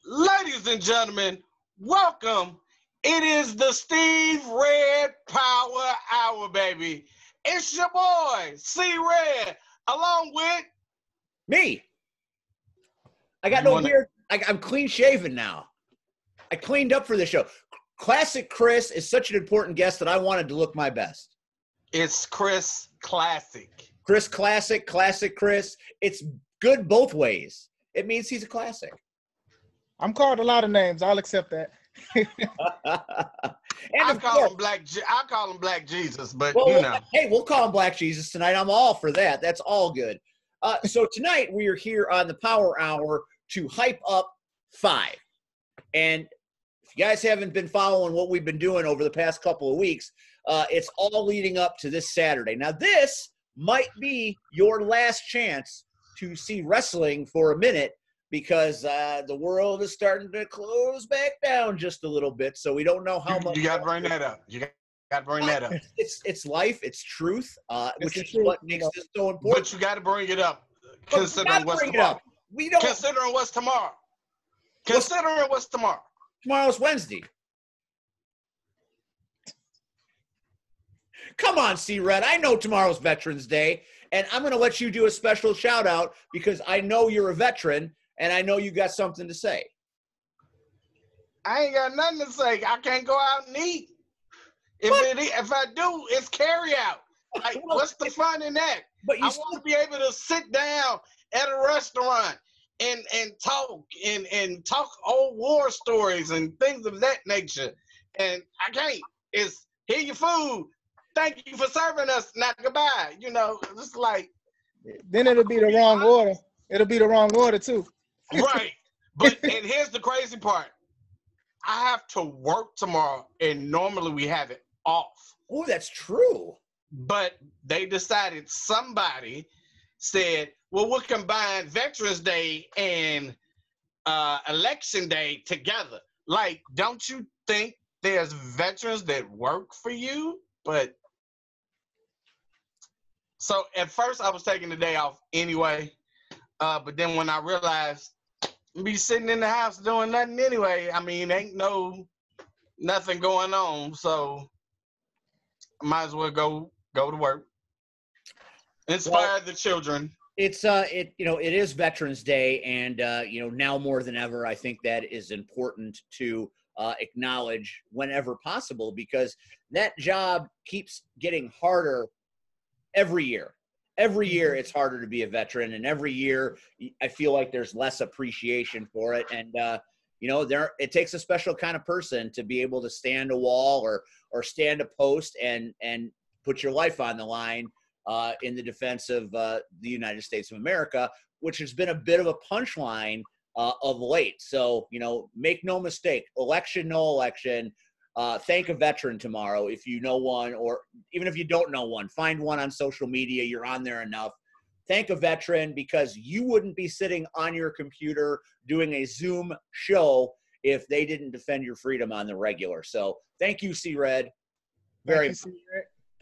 Ladies and gentlemen, welcome. It is the Steve Red Power Hour, baby. It's your boy, C Red, along with me. I got no beard. I'm clean shaven now. I cleaned up for the show. Classic Chris is such an important guest that I wanted to look my best. It's Chris Classic. Chris Classic, Classic Chris. It's good both ways. It means he's a classic. I'm called a lot of names. I'll accept that. I call him Black Jesus, but you know. Hey, we'll call him Black Jesus tonight. I'm all for that. That's all good. So tonight we are here on the Power Hour to hype up F.I.V.E. And if you guys haven't been following what we've been doing over the past couple of weeks, it's all leading up to this Saturday. Now, this might be your last chance to see wrestling for a minute, because the world is starting to close back down just a little bit, so we don't know how much. You got to bring that up. It's life. It's truth, which is what makes this so important. But you got to bring it up, considering what's tomorrow. Considering what's tomorrow. Considering what's tomorrow. Tomorrow's Wednesday. Come on, C-Red. I know tomorrow's Veterans Day, and I'm going to let you do a special shout-out because I know you're a veteran, and I know you got something to say. I ain't got nothing to say. I can't go out and eat. If I do, it's carry out. Like, what's the fun in that? But I want to be able to sit down at a restaurant and talk old war stories and things of that nature. And I can't. It's here your food. Thank you for serving us. Now goodbye. You know, it's like. Then it'll be the wrong order. It'll be the wrong order too. Right. But and here's the crazy part. I have to work tomorrow, and normally we have it off. Oh, that's true. But they decided, somebody said, well, we'll combine Veterans Day and Election Day together. Like, don't you think there's veterans that work for you? But so at first I was taking the day off anyway. But then when I realized I'd be sitting in the house doing nothing anyway, I mean, ain't nothing going on. So I might as well go to work. Inspire the children. It's it is Veterans Day, and now more than ever, I think that is important to acknowledge whenever possible, because that job keeps getting harder every year. Every year it's harder to be a veteran, and every year I feel like there's less appreciation for it. And it takes a special kind of person to be able to stand a wall or stand a post and put your life on the line in the defense of the United States of America, which has been a bit of a punchline of late. So, make no mistake, election, no election, thank a veteran tomorrow if you know one, or even if you don't know one, find one on social media. You're on there enough. Thank a veteran, because you wouldn't be sitting on your computer doing a Zoom show if they didn't defend your freedom on the regular. So thank you, C-Red. Very much.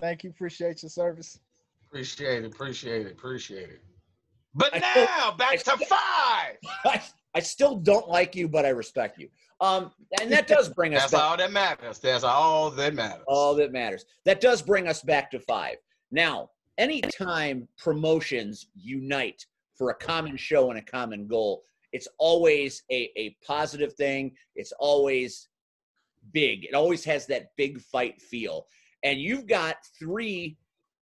Thank you. Appreciate your service. Appreciate it. But back to F.I.V.E. I still don't like you, but I respect you. And that does bring us That's all that matters. That's all that matters. All that matters. That does bring us back to F.I.V.E. Now, anytime promotions unite for a common show and a common goal, it's always a positive thing. It's always big. It always has that big fight feel. And you've got three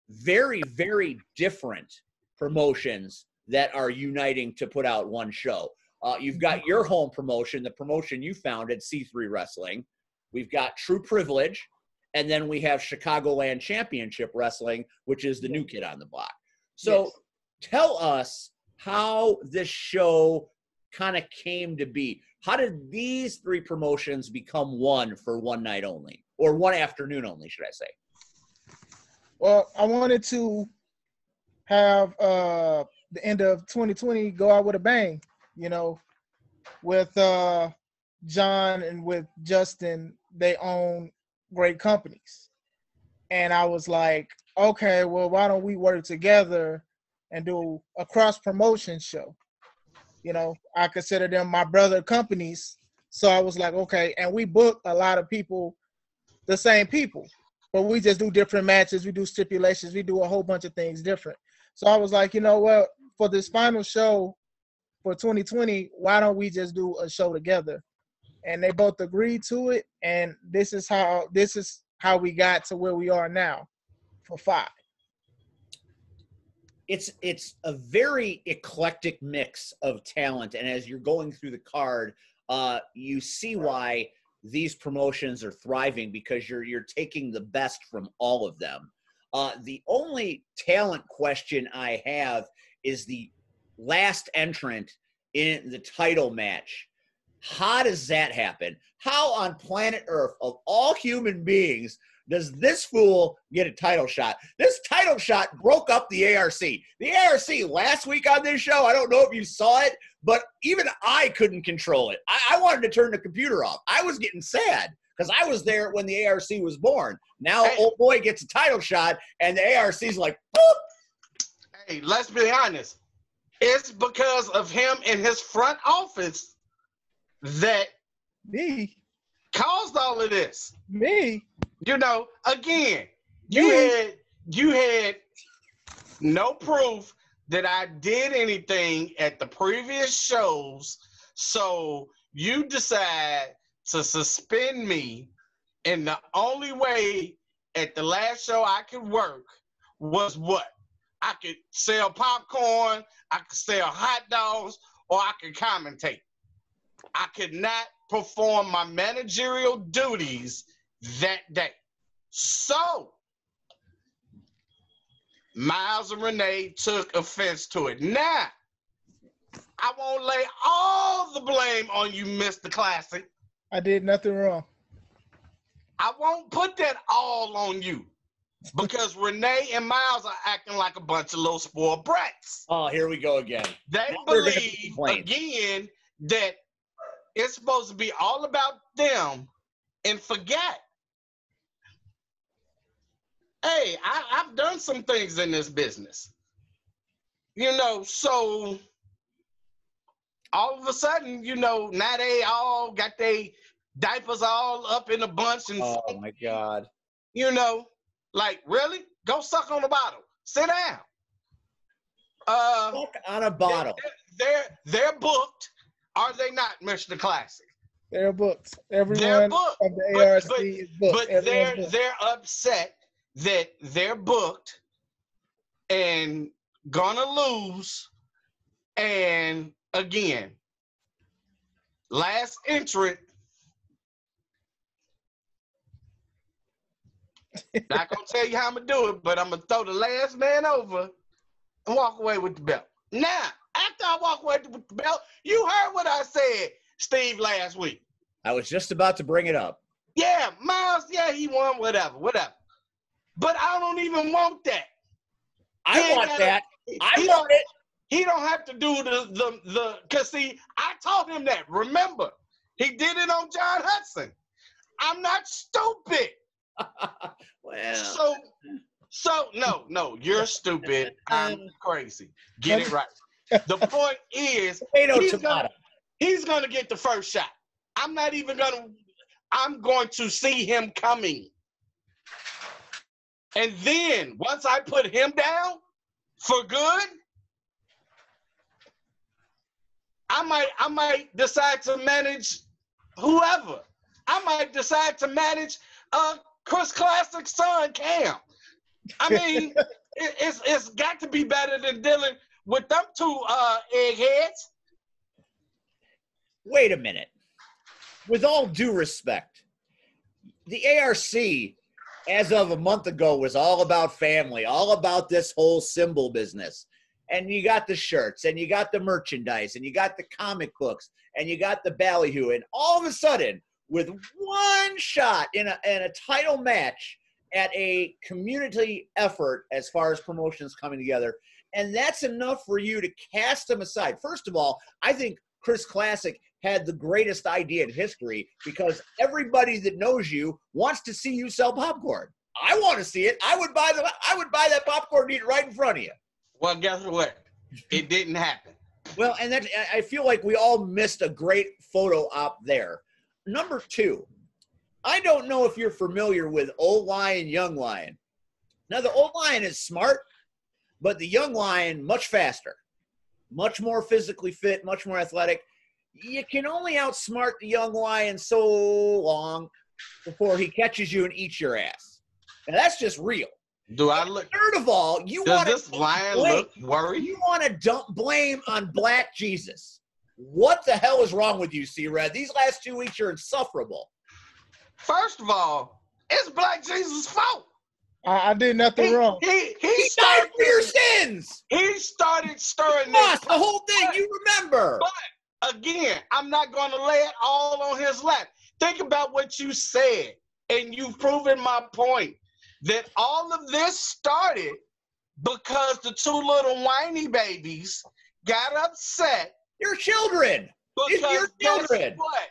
very, very different promotions that are uniting to put out one show. You've got your home promotion, the promotion you founded, C3 Wrestling. We've got True Privilege, and then we have Chicagoland Championship Wrestling, which is the new kid on the block. So Tell us how this show kind of came to be. How did these three promotions become one for one night only, or one afternoon only, should I say? Well, I wanted to have the end of 2020 go out with a bang, with John and with Justin. They own great companies. And I was like, okay, well, why don't we work together and do a cross-promotion show? You know, I consider them my brother companies. So I was like, okay, and we book a lot of people, the same people, but we just do different matches. We do stipulations. We do a whole bunch of things different. So I was like, you know what, for this final show for 2020, why don't we just do a show together? And they both agreed to it. And this is how we got to where we are now for F.I.V.E. It's a very eclectic mix of talent, and as you're going through the card, you see why these promotions are thriving, because you're taking the best from all of them. The only talent question I have is the last entrant in the title match. How does that happen? How on planet Earth, of all human beings, does this fool get a title shot? This title shot broke up the ARC. The ARC last week on this show, I don't know if you saw it, but even I couldn't control it. I wanted to turn the computer off. I was getting sad because I was there when the ARC was born. Now, old boy gets a title shot, and the ARC's like, boop. Hey, let's be honest. It's because of him in his front office that caused all of this. You know, again, you had no proof that I did anything at the previous shows, so you decide to suspend me, and the only way at the last show I could work was what? I could sell popcorn, I could sell hot dogs, or I could commentate. I could not perform my managerial duties that day. So, Miles and Renee took offense to it. Now, I won't lay all the blame on you, Mr. Classic. I did nothing wrong. I won't put that all on you, because Renee and Miles are acting like a bunch of little spoiled brats. Oh, here we go again. They believe, again, that it's supposed to be all about them and forget. Hey, I've done some things in this business. You know, so all of a sudden, you know, now they all got their diapers all up in a bunch. And oh, my God. You know, like, really? Go suck on a bottle. Sit down. Suck on a bottle. They're booked. Are they not, Mr. Classic? They're booked. Everyone booked. of the ARC is booked. But they're upset that they're booked and gonna lose. And again, last entrant. Not gonna tell you how I'm gonna do it, but I'm gonna throw the last man over and walk away with the belt. Now, after I walk away with the belt, you heard what I said, Steve, last week. I was just about to bring it up. Yeah, Miles, yeah, he won, whatever. But I don't even want that. I want that. I want it. He don't have to do the cause see, I taught him that. Remember, he did it on John Hudson. I'm not stupid. Well. So no, you're stupid. I'm crazy. Get it right. The point is, he's gonna get the first shot. I'm going to see him coming. And then once I put him down for good, I might decide to manage whoever. I might decide to manage Chris Classic's son, Cam. I mean, it's got to be better than dealing with them two eggheads. Wait a minute. With all due respect, the ARC, as of a month ago, was all about family, all about this whole symbol business. And you got the shirts, and you got the merchandise, and you got the comic books, and you got the ballyhoo. And all of a sudden, with one shot in a title match at a community effort as far as promotions coming together, and that's enough for you to cast them aside. First of all, I think Chris Classic had the greatest idea in history, because everybody that knows you wants to see you sell popcorn. I want to see it. I would buy that popcorn and eat it right in front of you. Well, guess what? It didn't happen. Well, and that I feel like we all missed a great photo op there. Number two, I don't know if you're familiar with Old Lion, Young Lion. Now, the Old Lion is smart, but the Young Lion, much faster, much more physically fit, much more athletic. You can only outsmart the Young Lion so long before he catches you and eats your ass. Now, that's just real. Do I look? Third of all, does this lion look worried? You want to dump blame on Black Jesus. What the hell is wrong with you, C-Red? These last 2 weeks are insufferable. First of all, it's Black Jesus' fault. I did nothing wrong. He died for your sins. He started stirring the whole thing. You remember. But again, I'm not going to lay it all on his lap. Think about what you said, and you've proven my point. That all of this started because the 2 little whiny babies got upset. Your children. Because your children. Guess what?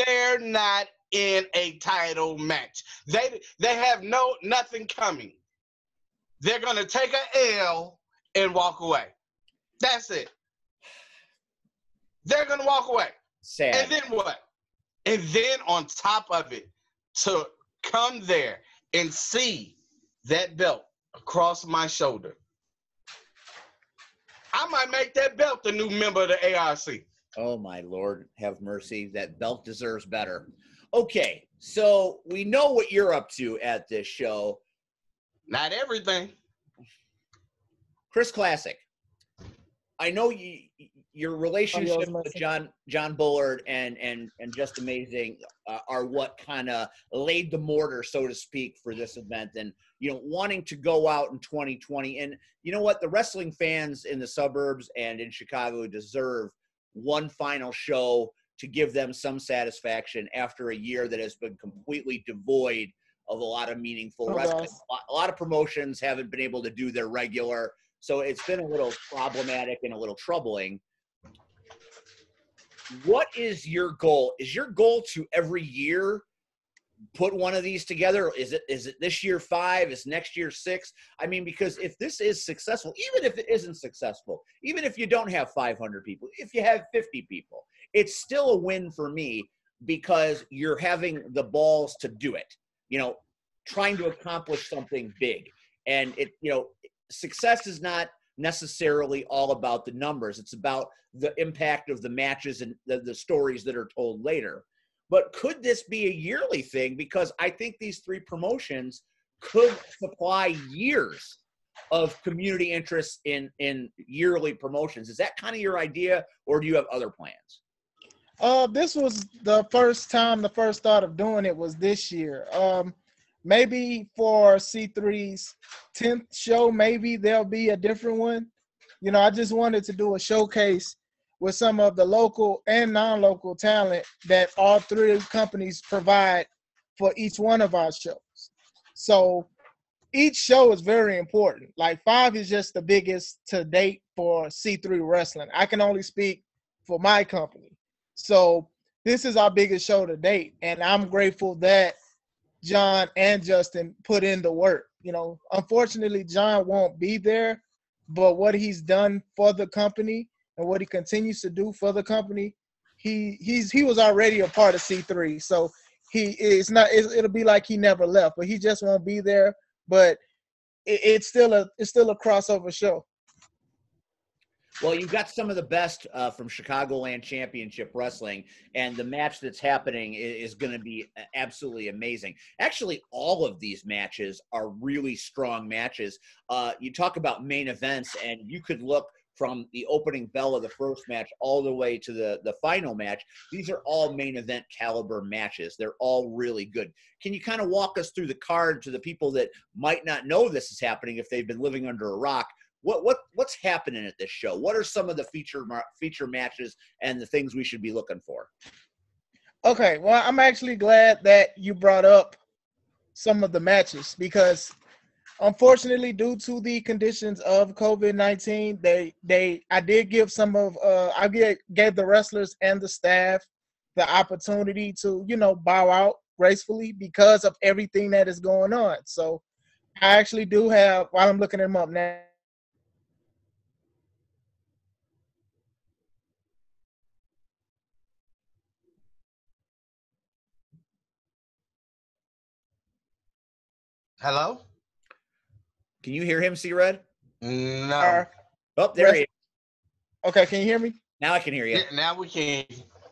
They're not in a title match. They have nothing coming. They're gonna take an L and walk away. That's it. They're gonna walk away. Sad. And then what? And then on top of it, to come there and see that belt across my shoulder, I might make that belt the new member of the ARC. Oh, my Lord, have mercy. That belt deserves better. Okay, so we know what you're up to at this show. Not everything. Chris Classic, I know your relationship with John Bullard and Just Amazing are what kind of laid the mortar, so to speak, for this event, and wanting to go out in 2020. And you know what, the wrestling fans in the suburbs and in Chicago deserve one final show to give them some satisfaction after a year that has been completely devoid of a lot of meaningful wrestling. A lot of promotions haven't been able to do their regular. So it's been a little problematic and a little troubling. What is your goal? Is your goal to every year put one of these together? Is it this year 5? Is next year 6? I mean, because if this is successful, even if it isn't successful, even if you don't have 500 people, if you have 50 people, it's still a win for me because you're having the balls to do it, trying to accomplish something big. And success is not necessarily all about the numbers. It's about the impact of the matches and the stories that are told later. But could this be a yearly thing? Because I think these 3 promotions could supply years of community interest in yearly promotions. Is that kind of your idea, or do you have other plans? This was the first thought of doing it was this year. Maybe for C3's 10th show, maybe there'll be a different one. I just wanted to do a showcase with some of the local and non-local talent that all 3 companies provide for each one of our shows. So each show is very important. Like F.I.V.E is just the biggest to date for C3 wrestling. I can only speak for my company. So this is our biggest show to date. And I'm grateful that John and Justin put in the work. Unfortunately, John won't be there, but what he's done for the company and what he continues to do for the company, he was already a part of C3. So it'll be like he never left, but he just won't be there. But it's still a crossover show. Well, you've got some of the best from Chicagoland Championship Wrestling, and the match that's happening is going to be absolutely amazing. Actually, all of these matches are really strong matches. You talk about main events, and you could look from the opening bell of the first match all the way to the final match. These are all main event caliber matches. They're all really good. Can you kind of walk us through the card to the people that might not know this is happening if they've been living under a rock? What's happening at this show? What are some of the feature matches and the things we should be looking for? Okay, well, I'm actually glad that you brought up some of the matches because unfortunately, due to the conditions of COVID-19, I did give gave the wrestlers and the staff the opportunity to, bow out gracefully because of everything that is going on. So I actually do have, while I'm looking them up now, Hello? Can you hear him, C-Red? No. Oh, there he is. Okay, can you hear me? Now I can hear you. Yeah, now we can.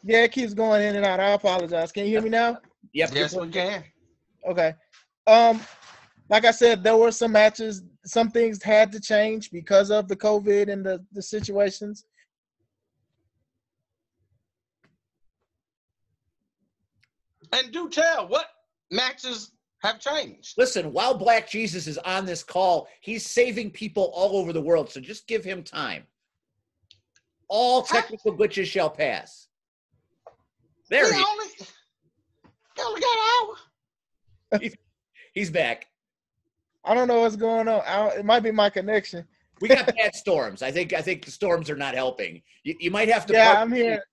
Yeah, it keeps going in and out. I apologize. Can you hear me now? Yep. Yes, we can. Okay. Like I said, there were some matches. Some things had to change because of the COVID and the situations. And do tell, what matches have changed? Listen, while Black Jesus is on this call, he's saving people all over the world, so just give him time. All technical glitches shall pass. There he only got an hour. He's back. I don't know what's going on. It might be my connection. We got bad storms. I think the storms are not helping. You might have to. Yeah, I'm here.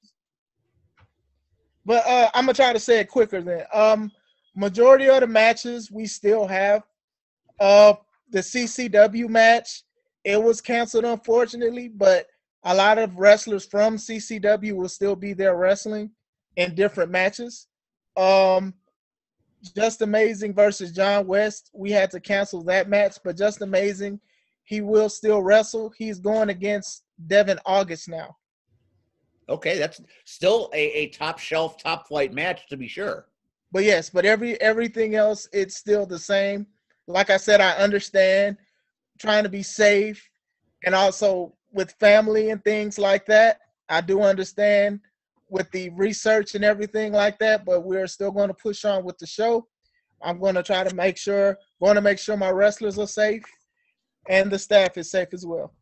But I'm gonna try to say it quicker then. Majority of the matches we still have. The CCW match, it was canceled unfortunately, but a lot of wrestlers from CCW will still be there wrestling in different matches. Just Amazing versus John West, we had to cancel that match, but Just Amazing, he will still wrestle. He's going against Devin August now. Okay, that's still a top shelf, top flight match to be sure. But yes, but everything else, it's still the same. Like I said, I understand trying to be safe and also with family and things like that. I do understand with the research and everything like that, but we're still going to push on with the show. I'm going to try to make sure my wrestlers are safe and the staff is safe as well.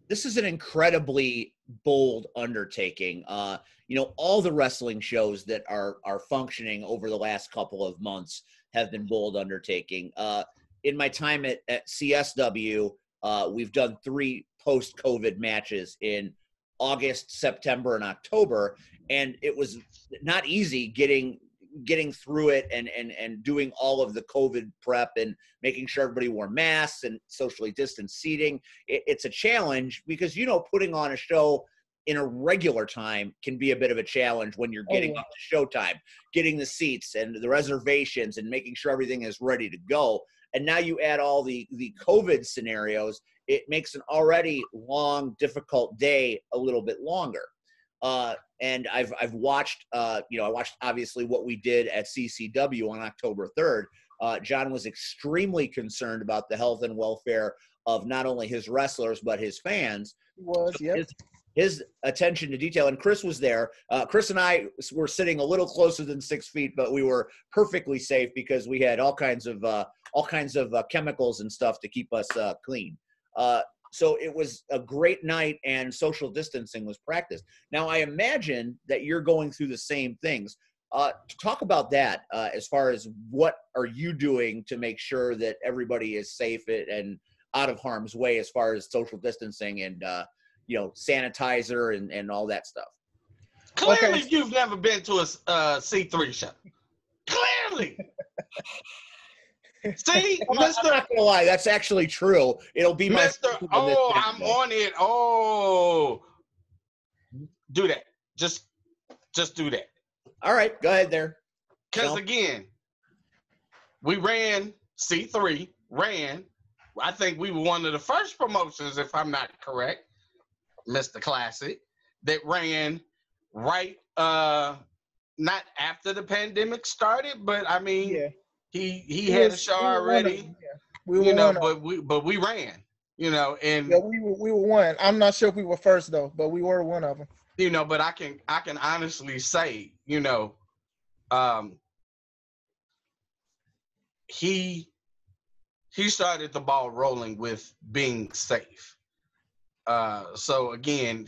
This is an incredibly bold undertaking. All the wrestling shows that are functioning over the last couple of months have been bold undertaking. In my time at CSW, we've done 3 post-COVID matches in August, September, and October, and it was not easy getting through it and doing all of the COVID prep and making sure everybody wore masks and socially distanced seating. It's a challenge because, putting on a show in a regular time can be a bit of a challenge when you're getting up to showtime, getting the seats and the reservations and making sure everything is ready to go. And now you add all the COVID scenarios, it makes an already long, difficult day a little bit longer. And I've watched, I watched obviously what we did at CCW on October 3rd. John was extremely concerned about the health and welfare of not only his wrestlers, but his fans. His attention to detail, and Chris was there. Chris and I were sitting a little closer than 6 feet, but we were perfectly safe because we had all kinds of chemicals and stuff to keep us clean. So it was a great night, and social distancing was practiced. Now, I imagine that you're going through the same things. Talk about that as far as what are you doing to make sure that everybody is safe and out of harm's way as far as social distancing and sanitizer and all that stuff. Clearly, you've never been to a C3 show. Clearly. See, Mr. I'm not gonna lie, that's actually true. It'll be Mr. Oh, I'm on it. Oh, do that. Just do that. All right, go ahead there. Because again, we ran C3. I think we were one of the first promotions, if I'm not correct, Mr. Classic, that ran right, not after the pandemic started, but I mean. Yeah. He had a show already, but we ran, and we were one. I'm not sure if we were first though, but we were one of them. But I can honestly say, he started the ball rolling with being safe. So again,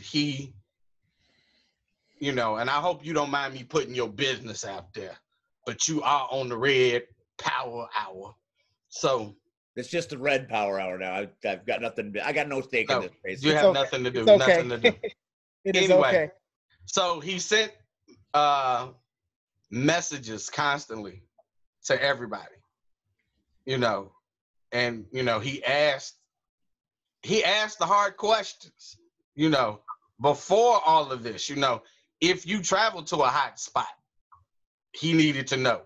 and I hope you don't mind me putting your business out there, but you are on the Red Power Hour. So it's just the Red Power Hour now. I've got nothing. I got no stake in this race. You have nothing to do. Nothing to do. It is okay. So he sent messages constantly to everybody. And he asked the hard questions. Before all of this. If you travel to a hot spot, he needed to know.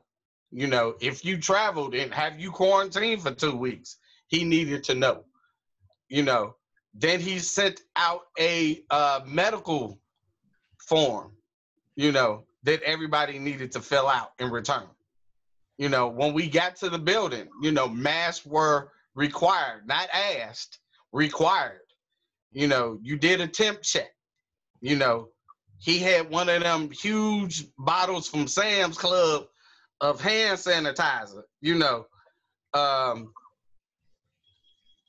You know, if you traveled and have you quarantined for 2 weeks, he needed to know. You know, then he sent out a medical form, you know, that everybody needed to fill out in return. You know, when we got to the building, you know, masks were required, not asked, required. You know, you did a temp check. You know, he had one of them huge bottles from Sam's Club of hand sanitizer. You know,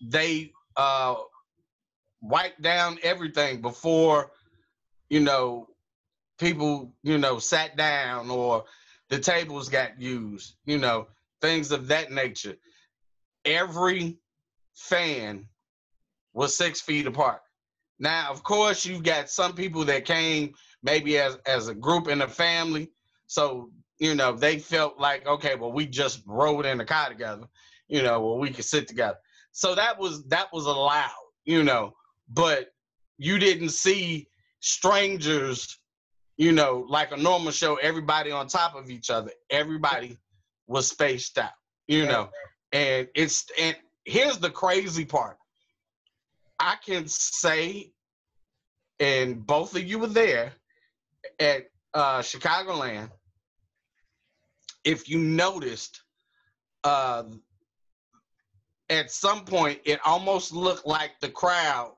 they wiped down everything before, you know, people, you know, sat down or the tables got used, you know, things of that nature. Every fan was 6 feet apart. Now, of course, you've got some people that came maybe as a group in a family. So, you know, they felt like, okay, well, we just rode in the car together, you know, well, we could sit together. So that was allowed, you know, but you didn't see strangers, you know, like a normal show, everybody on top of each other. Everybody was spaced out, you know. And here's the crazy part. I can say, and both of you were there at Chicagoland, if you noticed, at some point, it almost looked like the crowd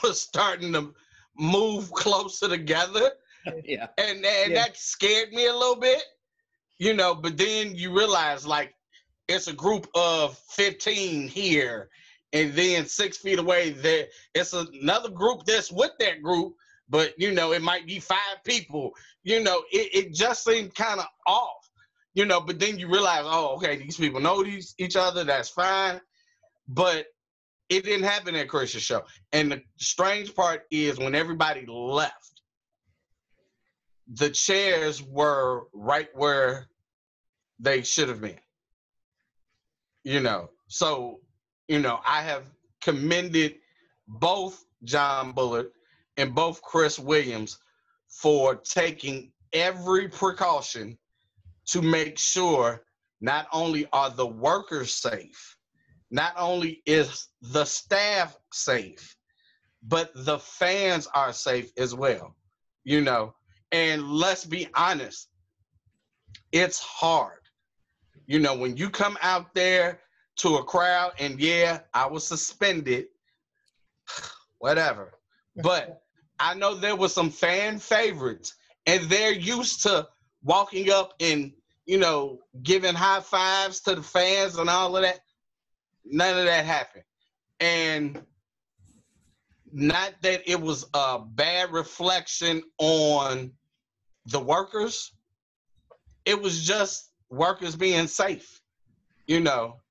was starting to move closer together. Yeah. And that scared me a little bit, you know, but then you realize, like, it's a group of 15 here, and then 6 feet away there, it's another group that's with that group, but, you know, it might be 5 people. You know, it just seemed kind of off, you know, but then you realize, oh, okay, these people know each other, that's fine. But it didn't happen at Chris's show. And the strange part is when everybody left, the chairs were right where they should have been. You know, so, you know, I have commended both John Bullard and both Chris Williams for taking every precaution to make sure not only are the workers safe, not only is the staff safe, but the fans are safe as well, you know. And let's be honest, it's hard. You know, when you come out there to a crowd, and yeah, I was suspended, whatever. But I know there were some fan favorites, and they're used to walking up and, you know, giving high fives to the fans and all of that. None of that happened. And not that it was a bad reflection on the workers, it was just workers being safe, you know.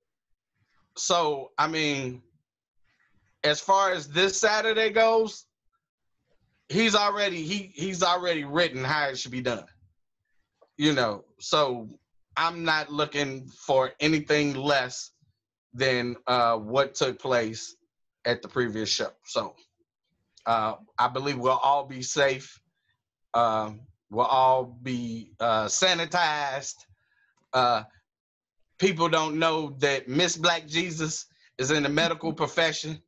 So, I mean, as far as this Saturday goes, he's already written how it should be done. You know, so I'm not looking for anything less than what took place at the previous show. So I believe we'll all be safe. We'll all be sanitized. People don't know that Miss Black Jesus is in the medical profession.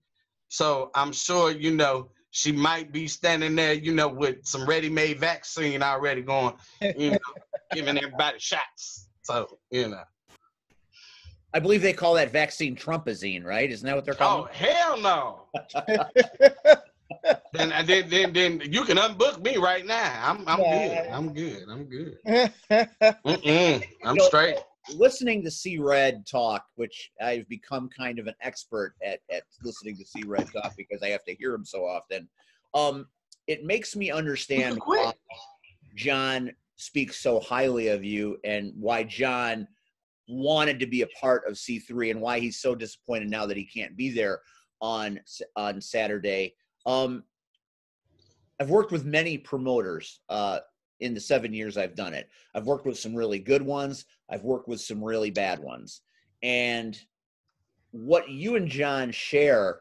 So I'm sure, you know, she might be standing there, you know, with some ready-made vaccine already going, you know, giving everybody shots. So, you know. I believe they call that vaccine Trumpazine, right? Isn't that what they're calling? Oh, hell no. then you can unbook me right now. I'm good. I'm straight. Listening to C-Red talk, which I've become kind of an expert at listening to C-Red talk because I have to hear him so often. It makes me understand why John speaks so highly of you and why John wanted to be a part of C3 and why he's so disappointed now that he can't be there on Saturday. I've worked with many promoters in the 7 years I've done it. I've worked with some really good ones. I've worked with some really bad ones. And what you and John share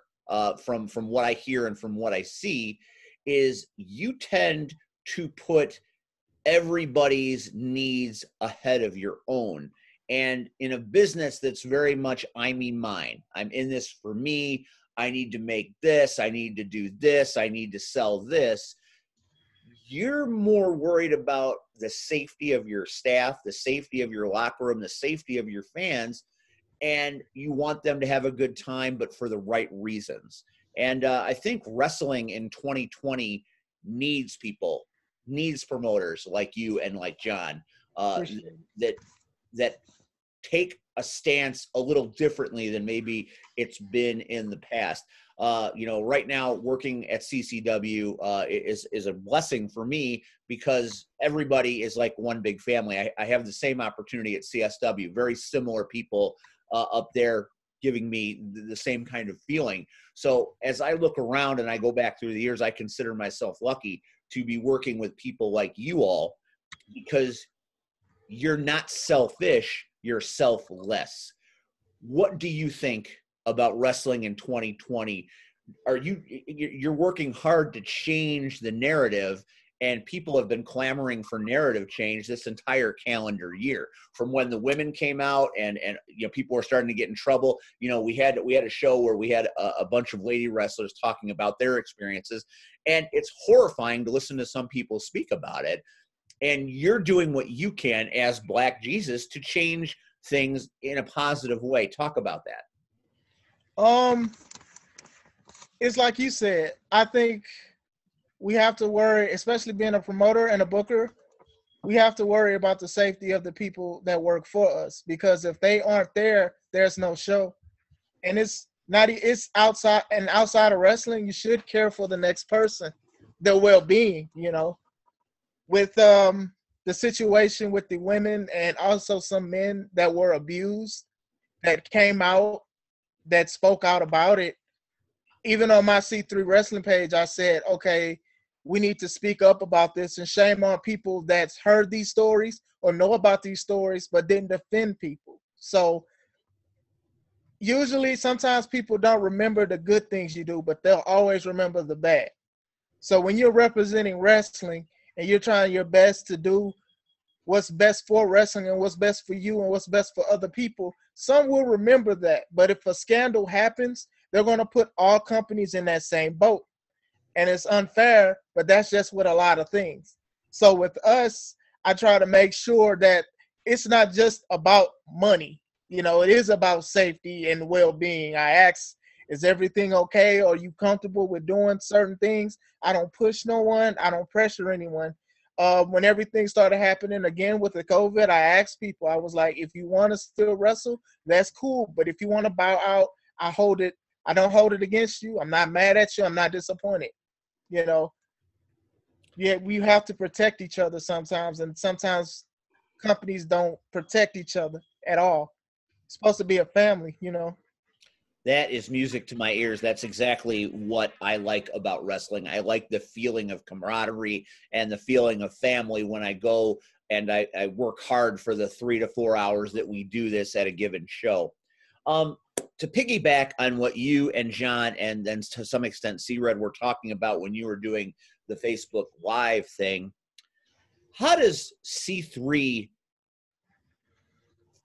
from what I hear and from what I see is you tend to put everybody's needs ahead of your own. And in a business that's very much, I mean, mine, I'm in this for me. I need to make this. I need to do this. I need to sell this. You're more worried about the safety of your staff, the safety of your locker room, the safety of your fans, and you want them to have a good time, but for the right reasons. And I think wrestling in 2020 needs people, needs promoters like you and like John, that take a stance a little differently than maybe it's been in the past. Right now working at CCW is a blessing for me because everybody is like one big family. I have the same opportunity at CSW, very similar people up there giving me the same kind of feeling. So as I look around and I go back through the years, I consider myself lucky to be working with people like you all, because you're not selfish, you're selfless. What do you think about wrestling in 2020? You're working hard to change the narrative, and people have been clamoring for narrative change this entire calendar year, from when the women came out and people were starting to get in trouble. We had a show where we had a bunch of lady wrestlers talking about their experiences, and it's horrifying to listen to some people speak about it. And you're doing what you can as Black Jesus to change things in a positive way. Talk about that. It's like you said, I think we have to worry, especially being a promoter and a booker, we have to worry about the safety of the people that work for us, because if they aren't there, there's no show. And it's outside of wrestling, you should care for the next person, their well-being, with the situation with the women and also some men that were abused that came out, that spoke out about it. Even on my C3 wrestling page, I said, okay, we need to speak up about this, and shame on people that's heard these stories or know about these stories but didn't defend people. So usually sometimes people don't remember the good things you do, but they'll always remember the bad. So when you're representing wrestling and you're trying your best to do what's best for wrestling and what's best for you and what's best for other people, some will remember that. But if a scandal happens, they're going to put all companies in that same boat. And it's unfair, but that's just with a lot of things. So with us, I try to make sure that it's not just about money. It is about safety and well-being. I ask, is everything okay? Are you comfortable with doing certain things? I don't push no one. I don't pressure anyone. When everything started happening again with the COVID, I asked people, I was like, if you want to still wrestle, that's cool. But if you want to bow out, I don't hold it against you. I'm not mad at you. I'm not disappointed. Yeah, we have to protect each other sometimes, and sometimes companies don't protect each other at all. It's supposed to be a family. That is music to my ears. That's exactly what I like about wrestling. I like the feeling of camaraderie and the feeling of family when I go and I work hard for the 3 to 4 hours that we do this at a given show. To piggyback on what you and John, and then to some extent C-Red, were talking about when you were doing the Facebook Live thing, how does C3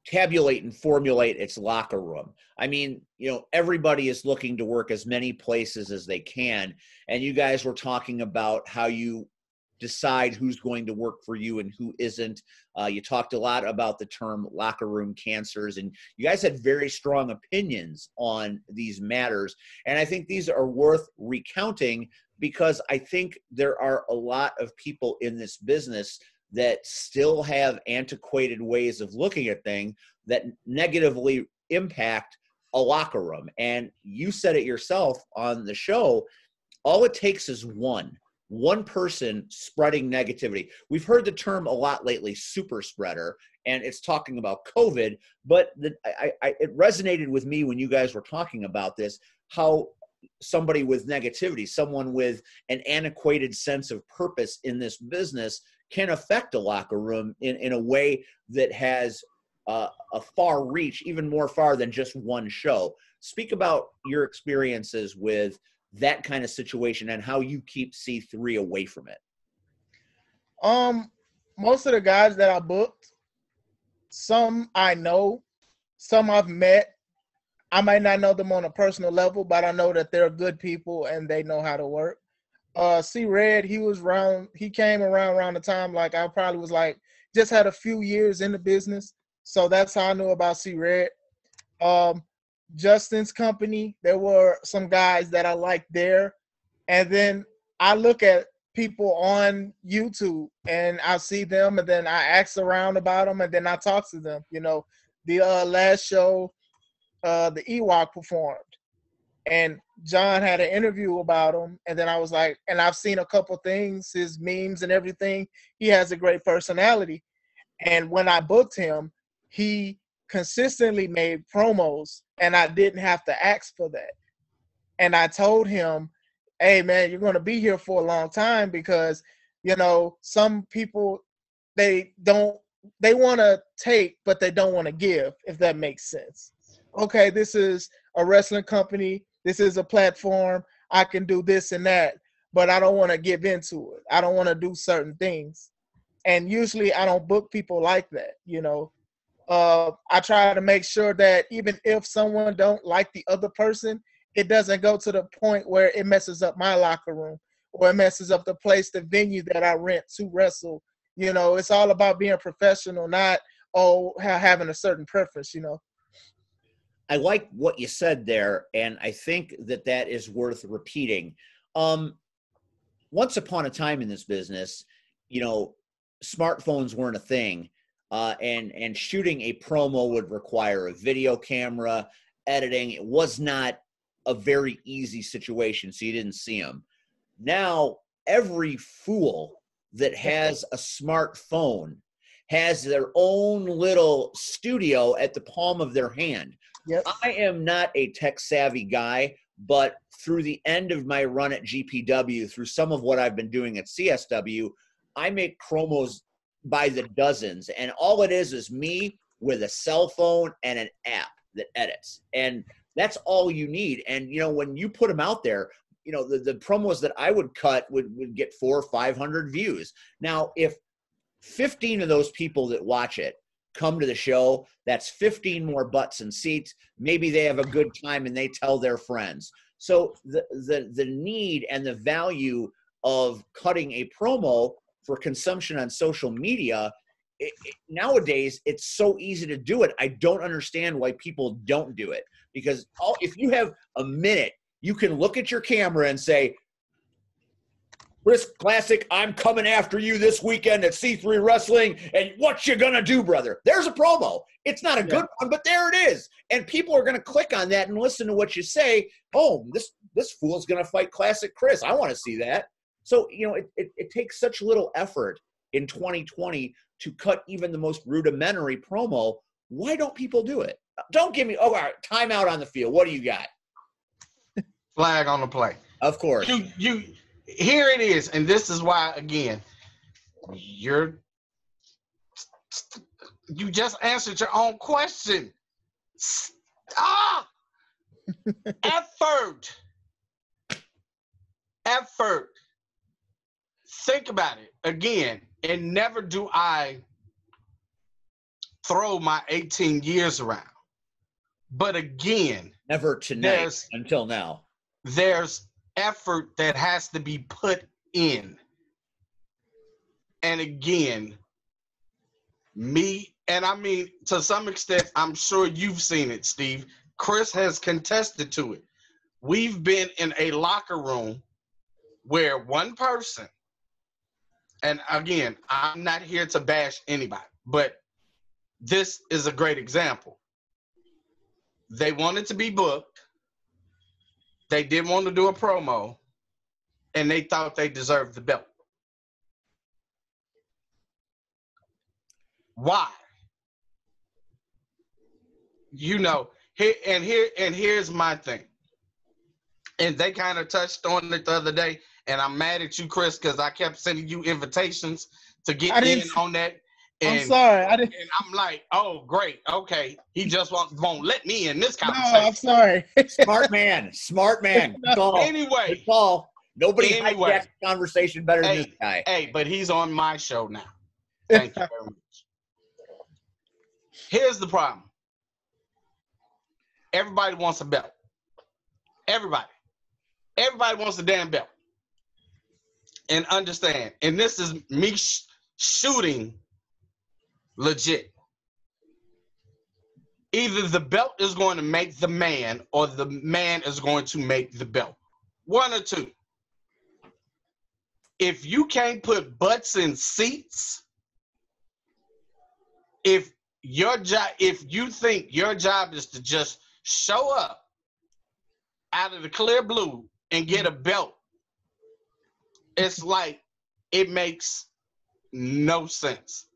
tabulate and formulate its locker room? I mean, everybody is looking to work as many places as they can. And you guys were talking about how you decide who's going to work for you and who isn't. You talked a lot about the term locker room cancers, and you guys had very strong opinions on these matters. And I think these are worth recounting, because I think there are a lot of people in this business that still have antiquated ways of looking at things that negatively impact a locker room. And you said it yourself on the show, all it takes is one person spreading negativity. We've heard the term a lot lately, super spreader, and it's talking about COVID, but it resonated with me when you guys were talking about this, how somebody with negativity, someone with an antiquated sense of purpose in this business can affect a locker room in a way that has a far reach, even more far than just one show. Speak about your experiences with that kind of situation and how you keep C3 away from it. Most of the guys that I booked, Some I know, some I've met. I might not know them on a personal level, but I know that they're good people and they know how to work. C Red, he came around the time like I probably was like just had a few years in the business. So that's how I knew about C Red. Um, Justin's company, there were some guys that I liked there. And then I look at people on YouTube and I see them and then I ask around about them and then I talk to them. You know, the last show, the Ewok performed and John had an interview about him. And then I was like, and I've seen a couple things, his memes and everything. He has a great personality. And when I booked him, he consistently made promos and I didn't have to ask for that. And I told him, hey man, you're going to be here for a long time because, you know, some people, they want to take, but they don't want to give, if that makes sense. Okay, this is a wrestling company. This is a platform. I can do this and that, but I don't want to give into it. I don't want to do certain things. And usually I don't book people like that, you know. I try to make sure that even if someone don't like the other person, it doesn't go to the point where it messes up my locker room or it messes up the place, the venue that I rent to wrestle. You know, it's all about being professional, not having a certain preference, you know. I like what you said there, and I think that is worth repeating. Once upon a time in this business, you know, smartphones weren't a thing, and shooting a promo would require a video camera, editing. It was not a very easy situation, so you didn't see them. Now, every fool that has a smartphone has their own little studio at the palm of their hand. Yep. I am not a tech-savvy guy, but through the end of my run at GPW, through some of what I've been doing at CSW, I make promos by the dozens, and all it is me with a cell phone and an app that edits, and that's all you need. And you know, when you put them out there, you know, the promos that I would cut would get 400 or 500 views. Now, if 15 of those people that watch it come to the show, that's 15 more butts and seats. Maybe they have a good time and they tell their friends. So the need and the value of cutting a promo for consumption on social media, nowadays it's so easy to do it. I don't understand why people don't do it, because if you have a minute, you can look at your camera and say, Chris Classic, I'm coming after you this weekend at C3 Wrestling, and what you gonna do, brother? There's a promo. It's not a good one, but there it is. And people are gonna click on that and listen to what you say. Oh, this fool's gonna fight Classic Chris. I want to see that. So, you know, it takes such little effort in 2020 to cut even the most rudimentary promo. Why don't people do it? Don't give me, all right, timeout on the field. What do you got? Flag on the play. Of course. Here it is, and this is why, again, you just answered your own question. Effort. Think about it again, and never do I throw my 18 years around. But again, never tonight until now. There's effort that has to be put in. And again, I mean, to some extent, I'm sure you've seen it, Steve. Chris has contested to it. We've been in a locker room where one person, and again, I'm not here to bash anybody, but this is a great example. They wanted to be booked. They didn't want to do a promo, and they thought they deserved the belt. Why? You know, here's my thing. And they kind of touched on it the other day, and I'm mad at you, Chris, because I kept sending you invitations to get in on that. And, I'm sorry. And I'm like, oh, great. Okay. He just won't let me in this conversation. No, I'm sorry. Smart man. Anyway. Good call. Nobody hijacks the conversation better than this guy. Hey, but he's on my show now. Thank you very much. Here's the problem. Everybody wants a belt. Everybody wants a damn belt. And understand, and this is me shooting legit. Either the belt is going to make the man or the man is going to make the belt. One or two. If you can't put butts in seats, if you think your job is to just show up out of the clear blue and get a belt, it's like it makes no sense.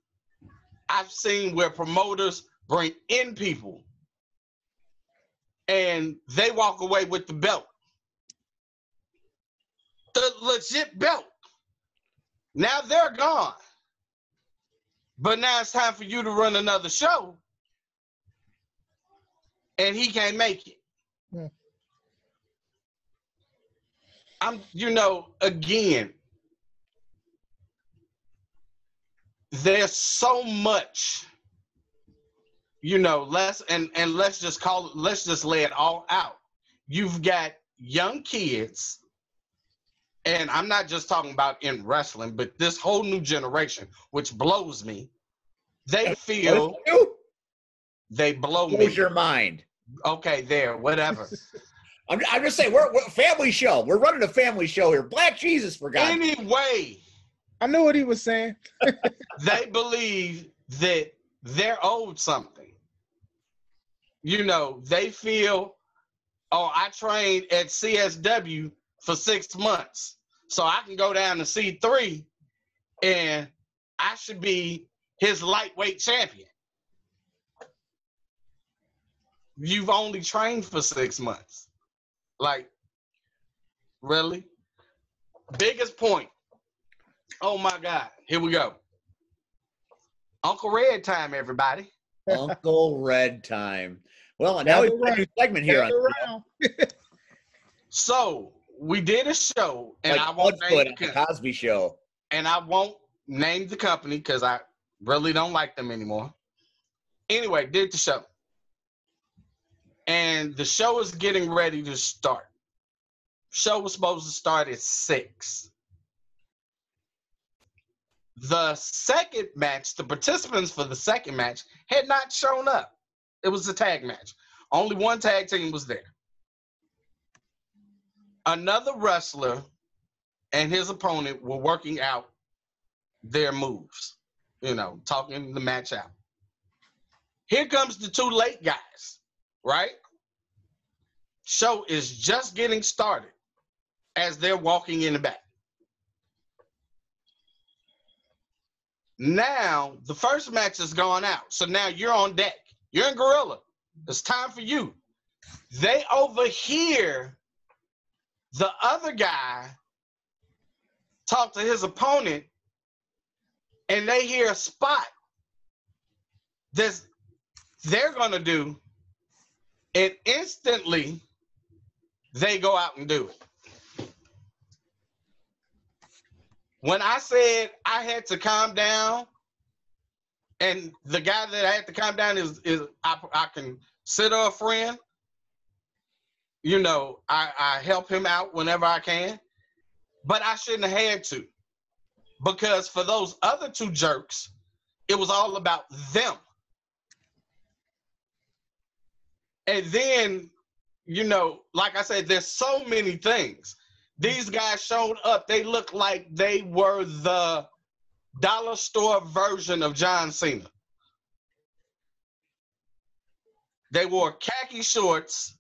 I've seen where promoters bring in people and they walk away with the belt. The legit belt. Now they're gone. But now it's time for you to run another show and he can't make it. Yeah. Again, there's so much, let's just lay it all out. You've got young kids, and I'm not just talking about in wrestling, but this whole new generation, which blows me. They feel they blow me. Blows your mind. Okay, there, whatever. I'm just saying, we're a family show. We're running a family show here. Black Jesus, for God's sake. Anyway, I knew what he was saying. they believe that they're owed something. They feel, I trained at CSW for 6 months, so I can go down to C3 and I should be his lightweight champion. You've only trained for 6 months. Like, really? Biggest point. Oh my God. Here we go. Uncle Red time, everybody. Uncle Red time. Well, and now we've got a new segment here on. So we did a show, and like I won't name the Cosby Show. And I won't name the company because I really don't like them anymore. Anyway, did the show. And the show is getting ready to start. Show was supposed to start at 6. The second match, the participants for the second match had not shown up. It was a tag match. Only one tag team was there. Another wrestler and his opponent were working out their moves, talking the match out. Here comes the two late guys, right? Show is just getting started as they're walking in the back. Now, the first match has gone out. So now you're on deck. You're in Gorilla. It's time for you. They overhear the other guy talk to his opponent, and they hear a spot that they're going to do, and instantly they go out and do it. When I said I had to calm down, and the guy that I had to calm down is I consider a friend. I help him out whenever I can, but I shouldn't have had to, because for those other two jerks, it was all about them. And then, like I said, there's so many things. These guys showed up. They looked like they were the dollar store version of John Cena. They wore khaki shorts,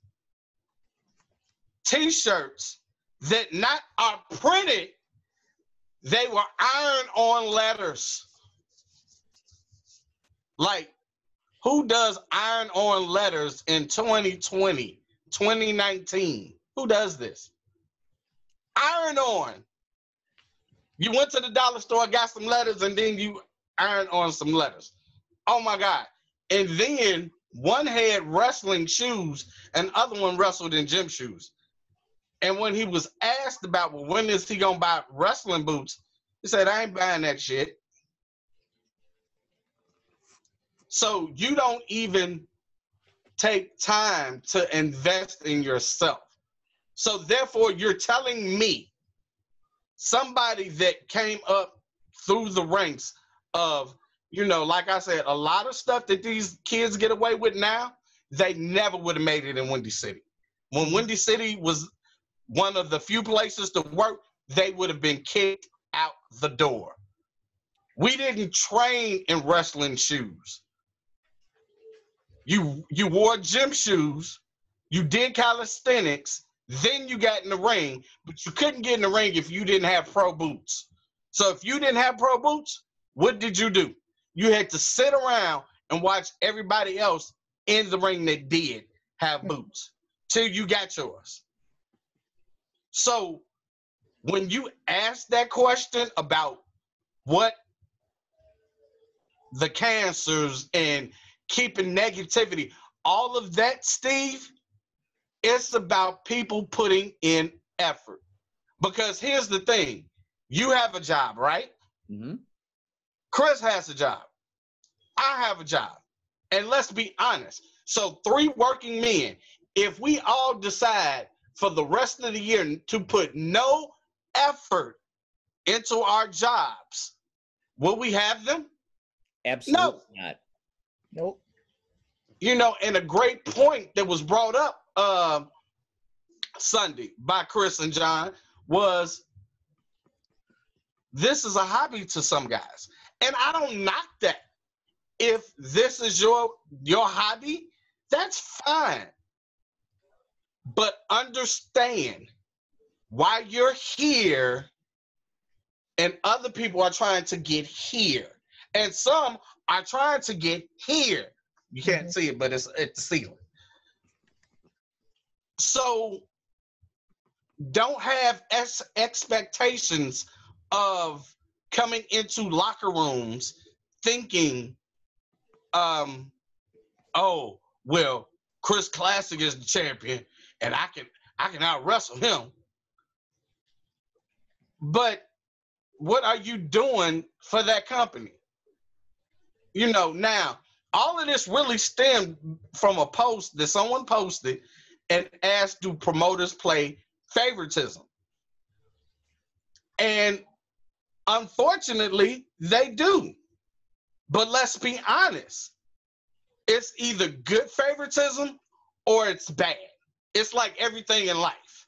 T-shirts that not are printed. They were iron-on letters. Like, who does iron-on letters in 2020, 2019? Who does this? Iron on. You went to the dollar store, got some letters, and then you iron on some letters. Oh my God. And then one had wrestling shoes and the other one wrestled in gym shoes. And when he was asked about, well, when is he going to buy wrestling boots? He said, I ain't buying that shit. So you don't even take time to invest in yourself. So therefore, you're telling me, somebody that came up through the ranks of, like I said, a lot of stuff that these kids get away with now, they never would have made it in Windy City. When Windy City was one of the few places to work, they would have been kicked out the door. We didn't train in wrestling shoes. You wore gym shoes, you did calisthenics, then you got in the ring, but you couldn't get in the ring if you didn't have pro boots. So if you didn't have pro boots, what did you do? You had to sit around and watch everybody else in the ring that did have boots till you got yours. So when you ask that question about what the cancers and keeping negativity, all of that, Steve, it's about people putting in effort. Because here's the thing. You have a job, right? Mm-hmm. Chris has a job. I have a job. And let's be honest. So 3 working men, if we all decide for the rest of the year to put no effort into our jobs, will we have them? Absolutely not. Nope. And a great point that was brought up Sunday by Chris and John was, this is a hobby to some guys. And I don't knock that. If this is your hobby, that's fine. But understand why you're here and other people are trying to get here. And some are trying to get here. You can't see it, but it's at the ceiling. So don't have expectations of coming into locker rooms thinking, oh, well, Chris Classic is the champion and I can out wrestle him. But what are you doing for that company? Now, all of this really stemmed from a post that someone posted and asked, do promoters play favoritism? And unfortunately, they do. But let's be honest. It's either good favoritism or it's bad. It's like everything in life.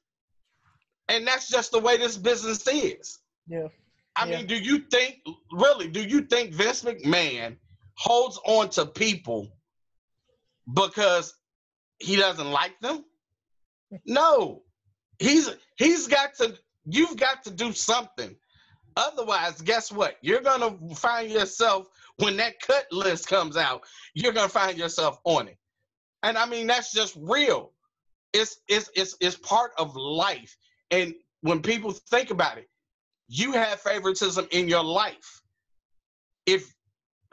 And that's just the way this business is. Yeah. I mean, do you think Vince McMahon holds on to people because he doesn't like them? No. You've got to do something. Otherwise, guess what? You're going to find yourself, when that cut list comes out, you're going to find yourself on it. And I mean, that's just real. It's part of life. And when people think about it, you have favoritism in your life. If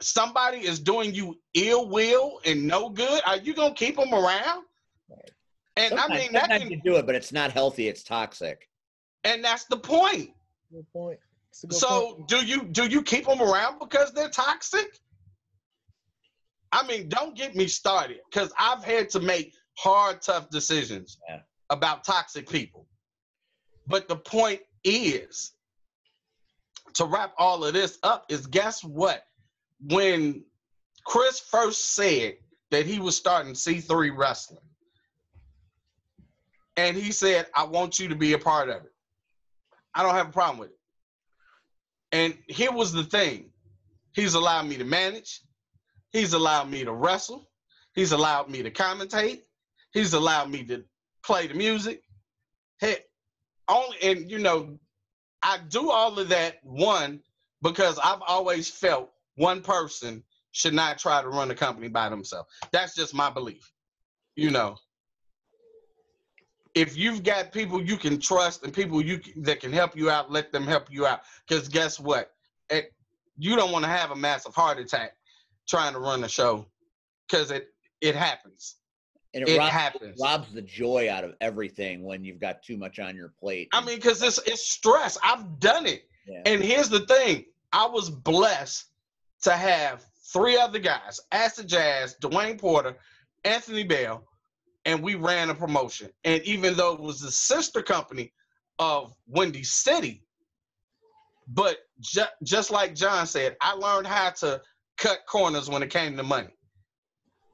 somebody is doing you ill will and no good, are you going to keep them around? And sometimes you do it, but it's not healthy. It's toxic. And that's the point. Good point. So do you keep them around because they're toxic? I mean, don't get me started, because I've had to make hard, tough decisions about toxic people. But the point is, to wrap all of this up, is guess what? When Chris first said that he was starting C3 Wrestling, and he said, I want you to be a part of it, I don't have a problem with it. And here was the thing. He's allowed me to manage. He's allowed me to wrestle. He's allowed me to commentate. He's allowed me to play the music. I do all of that, one, because I've always felt one person should not try to run a company by themselves. That's just my belief. If you've got people you can trust and people that can help you out, let them help you out. Because guess what? You don't want to have a massive heart attack trying to run a show, because it happens. And it robs the joy out of everything when you've got too much on your plate. I mean, because it's stress. I've done it. Yeah. And here's the thing. I was blessed to have 3 other guys, Acid Jazz, Dwayne Porter, Anthony Bell, and we ran a promotion. And even though it was the sister company of Windy City, but just like John said, I learned how to cut corners when it came to money.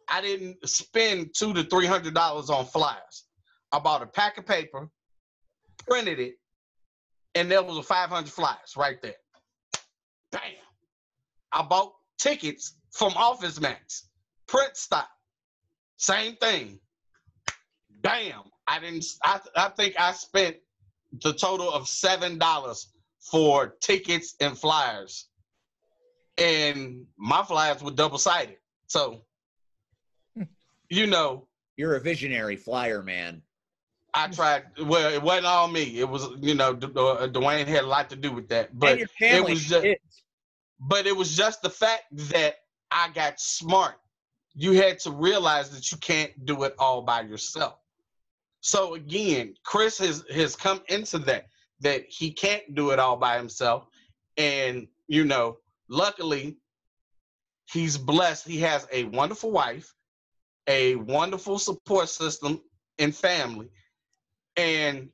I didn't spend $200 to $300 on flyers. I bought a pack of paper, printed it, and there was 500 flyers right there. Bam. I bought tickets from Office Max, print stock, same thing. Bam. I think I spent the total of $7 for tickets and flyers. And my flyers were double-sided. So, you know. You're a visionary flyer, man. I tried. Well, it wasn't all me. It was, you know, Dwayne had a lot to do with that. But and your family. it was just, but it was just the fact that I got smart. You had to realize that you can't do it all by yourself. So again, Chris has come into that he can't do it all by himself. And, you know, luckily, he's blessed. He has a wonderful wife, a wonderful support system and family. And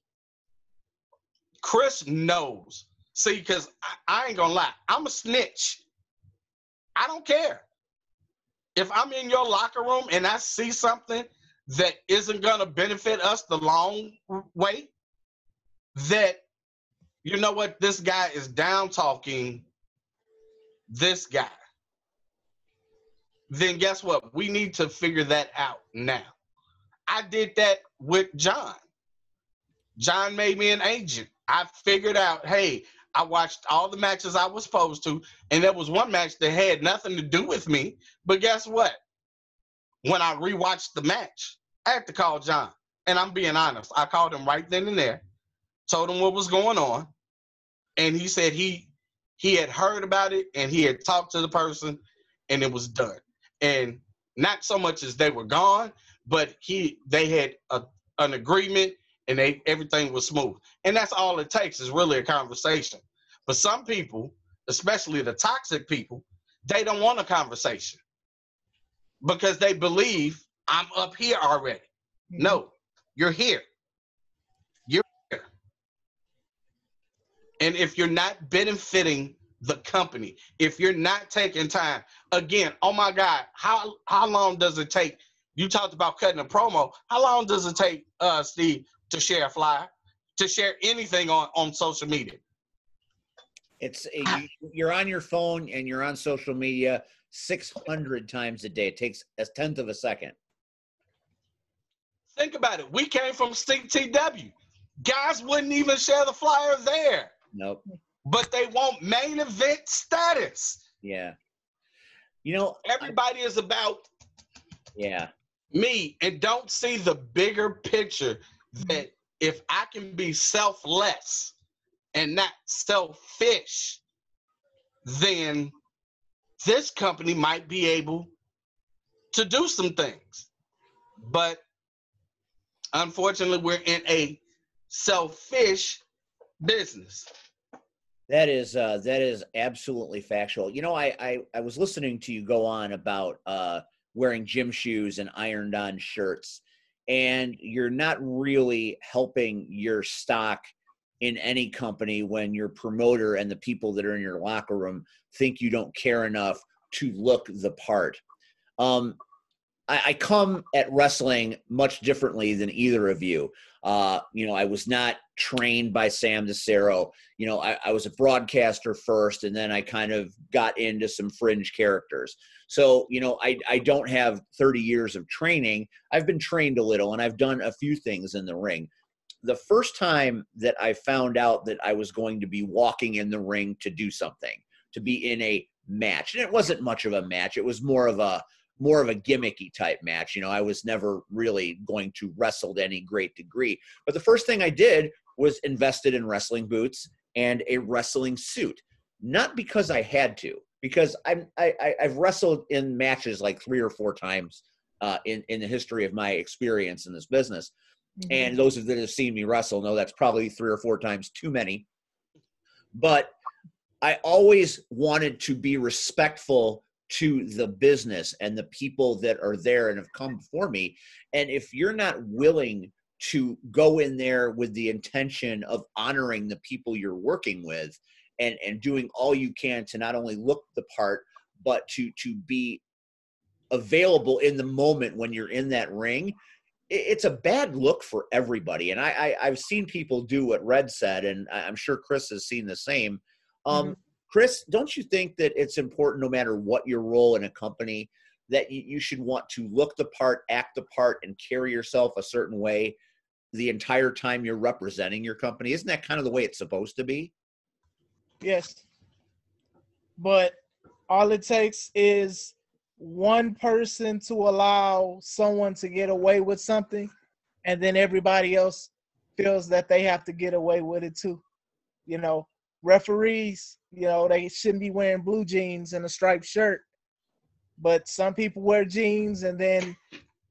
Chris knows. See, because I ain't gonna lie, I'm a snitch. I don't care. If I'm in your locker room and I see something that isn't gonna benefit us the long way, that, you know what, this guy is down talking this guy, then guess what? We need to figure that out now. I did that with John. John made me an agent. I figured out, hey, I watched all the matches I was supposed to, and there was one match that had nothing to do with me. But guess what? When I rewatched the match, I had to call John. And I'm being honest. I called him right then and there, told him what was going on, and he said he had heard about it, and he had talked to the person, and it was done. And not so much as they were gone, but they had an agreement, and everything was smooth. And that's all it takes is really a conversation. But some people, especially the toxic people, they don't want a conversation because they believe I'm up here already. Mm-hmm. No, you're here. You're here. And if you're not benefiting the company, if you're not taking time, again, oh my God, how long does it take? You talked about cutting a promo. How long does it take, Steve, to share a flyer, to share anything on social media? You're on your phone and you're on social media 600 times a day. It takes a tenth of a second. Think about it. We came from CTW. Guys wouldn't even share the flyer there. Nope. But they want main event status. Yeah. You know, everybody is about me and don't see the bigger picture that if I can be selfless and not selfish, then this company might be able to do some things. But unfortunately, we're in a selfish business. That is absolutely factual. You know, I was listening to you go on about wearing gym shoes and ironed on shirts, and you're not really helping your stock in any company when your promoter and the people that are in your locker room think you don't care enough to look the part. I come at wrestling much differently than either of you. You know, I was not trained by Sam DeCero. You know, I was a broadcaster first, and then I kind of got into some fringe characters. So, you know, I don't have 30 years of training. I've been trained a little, and I've done a few things in the ring. The first time that I found out that I was going to be walking in the ring to do something, to be in a match, and it wasn't much of a match. It was more of a gimmicky type match. You know, I was never really going to wrestle to any great degree. But the first thing I did was invested in wrestling boots and a wrestling suit. Not because I had to, because I've wrestled in matches like 3 or 4 times in the history of my experience in this business. Mm-hmm. And those that have seen me wrestle know that's probably 3 or 4 times too many. But I always wanted to be respectful to the business and the people that are there and have come before me. And if you're not willing to go in there with the intention of honoring the people you're working with and doing all you can to not only look the part, but to be available in the moment when you're in that ring, it's a bad look for everybody. And I've seen people do what Red said, and I'm sure Chris has seen the same. Chris, don't you think that it's important, no matter what your role in a company, that you should want to look the part, act the part, and carry yourself a certain way the entire time you're representing your company? Isn't that kind of the way it's supposed to be? Yes. But all it takes is one person to allow someone to get away with something, and then everybody else feels that they have to get away with it too. You know, referees, you know, they shouldn't be wearing blue jeans and a striped shirt, but some people wear jeans, and then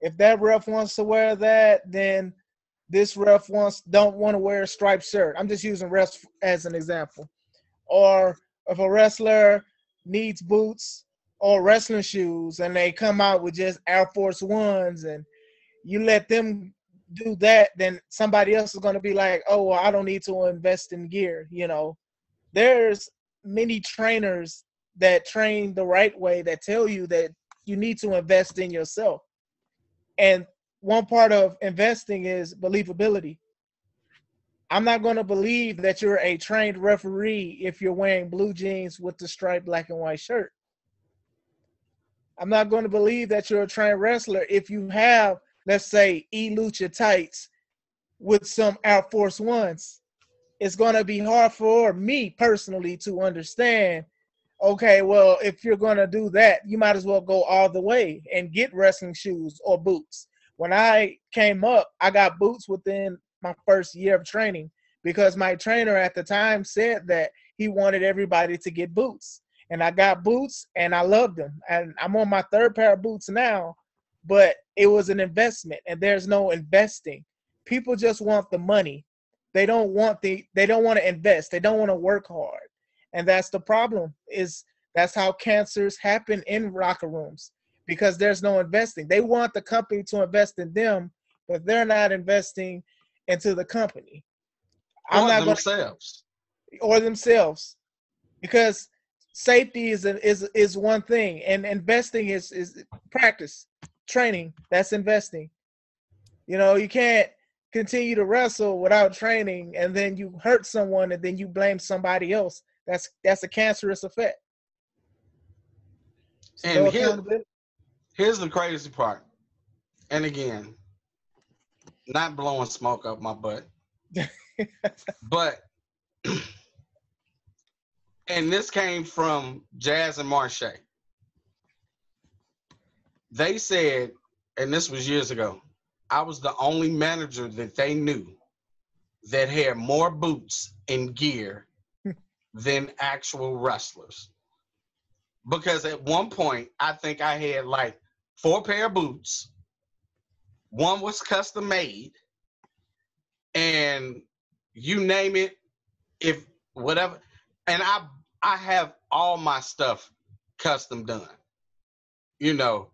if that ref wants to wear that, then this ref don't want to wear a striped shirt. I'm just using refs as an example. Or if a wrestler needs boots or wrestling shoes and they come out with just Air Force Ones and you let them do that, then somebody else is going to be like, oh, well, I don't need to invest in gear. You know, there's many trainers that train the right way that tell you that you need to invest in yourself. And one part of investing is believability. I'm not going to believe that you're a trained referee if you're wearing blue jeans with the striped black and white shirt. I'm not going to believe that you're a trained wrestler if you have, let's say, E-Lucha tights with some Air Force Ones. It's going to be hard for me personally to understand, okay, well, if you're going to do that, you might as well go all the way and get wrestling shoes or boots. When I came up, I got boots within my first year of training because my trainer at the time said that he wanted everybody to get boots. And I got boots and I loved them. And I'm on my third pair of boots now, but it was an investment and there's no investing. People just want the money. They don't want to invest. They don't want to work hard. And that's the problem. That's how cancers happen in locker rooms, because there's no investing. They want the company to invest in them, but they're not investing into the company. Or themselves. Because safety is one thing, and investing is practice, training. That's investing. You know, you can't continue to wrestle without training, and then you hurt someone, and then you blame somebody else. That's a cancerous effect. So and here's the crazy part. And again, not blowing smoke up my butt, but and this came from Jazz and Marche. They said, and this was years ago, I was the only manager that they knew that had more boots and gear than actual wrestlers. Because at one point, I think I had like 4 pair of boots. One was custom made. And you name it, if whatever. And I have all my stuff custom done. You know,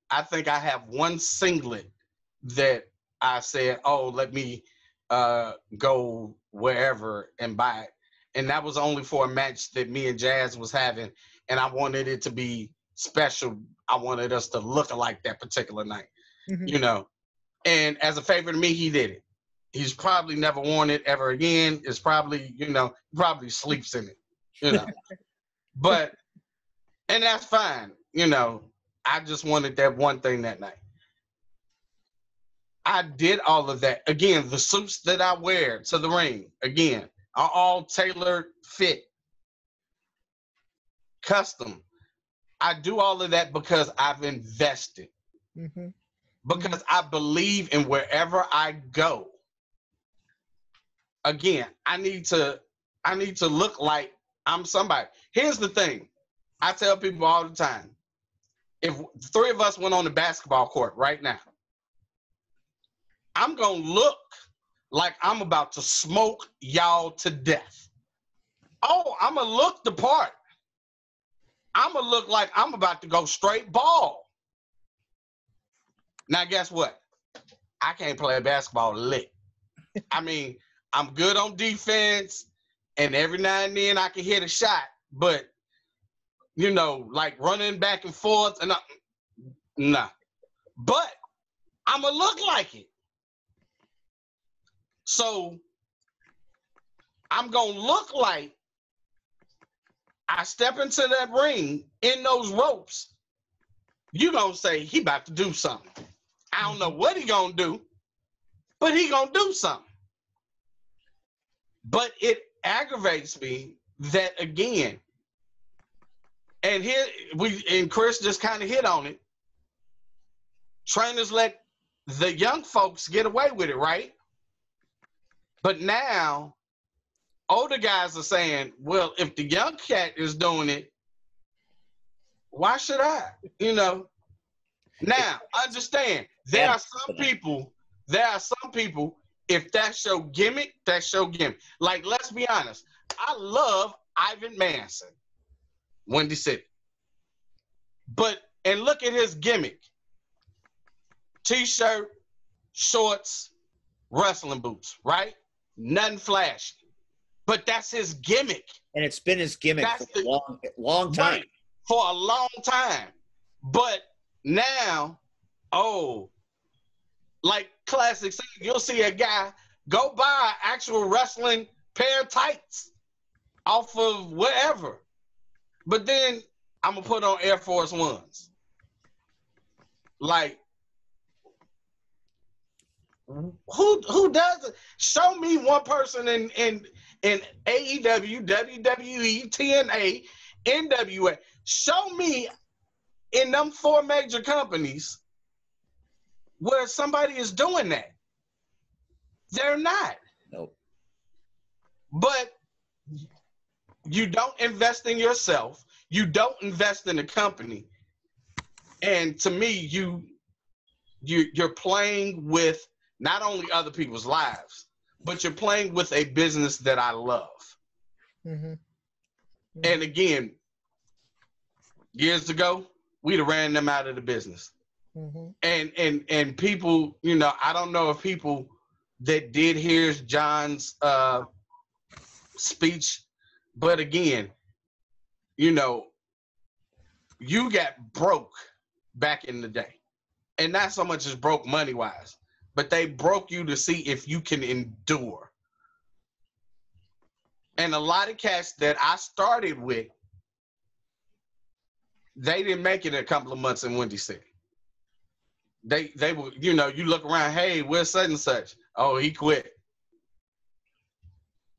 I think I have one singlet that I said, oh, let me go wherever and buy it. And that was only for a match that me and Jazz was having. And I wanted it to be special. I wanted us to look alike that particular night, you know. And as a favor to me, he did it. He's probably never worn it ever again. It's probably, you know, probably sleeps in it, you know. But, and that's fine, you know. I just wanted that one thing that night. I did all of that. Again, the suits that I wear to the ring, again, are all tailored fit, custom. I do all of that because I've invested. Because I believe in wherever I go. Again, I need to look like I'm somebody. Here's the thing. I tell people all the time, if 3 of us went on the basketball court right now, I'm going to look like I'm about to smoke y'all to death. Oh, I'm going to look the part. I'm going to look like I'm about to go straight ball. Now, guess what? I can't play basketball lick. I mean, I'm good on defense, and every now and then I can hit a shot, but, you know, like running back and forth, and nah. But I'm going to look like it. So I'm going to look like I step into that ring in those ropes. You going to say, he about to do something. I don't know what he going to do, but he going to do something. But it aggravates me that, again, and here and Chris just kind of hit on it. Trainers let the young folks get away with it, right? But now older guys are saying, well, if the young cat is doing it, why should I? You know? Now, understand, there are some people, if that's your gimmick, that's your gimmick. Like, let's be honest. I love Ivan Manson, Windy City. And look at his gimmick. T-shirt, shorts, wrestling boots, right? Nothing flashy. But that's his gimmick. And it's been his gimmick for a long time. Right, for a long time. But now, like classic, you'll see a guy go buy actual wrestling pair of tights off of wherever. But then I'm going to put on Air Force Ones. Like, who does it? Show me one person in AEW, WWE, TNA, NWA. Show me in them 4 major companies where somebody is doing that. They're not. Nope. But you don't invest in yourself. You don't invest in the company. And to me, you're playing with not only other people's lives, but you're playing with a business that I love. Mm-hmm. Mm-hmm. And again, years ago, we'd have ran them out of the business. Mm-hmm. And people, you know, I don't know if people that did hear John's speech, but again, you know, you got broke back in the day. And not so much as broke money-wise, but they broke you to see if you can endure. And a lot of cats that I started with, they didn't make it a couple of months in Windy City. They were, you know, you look around, hey, where's such and such? Oh, he quit.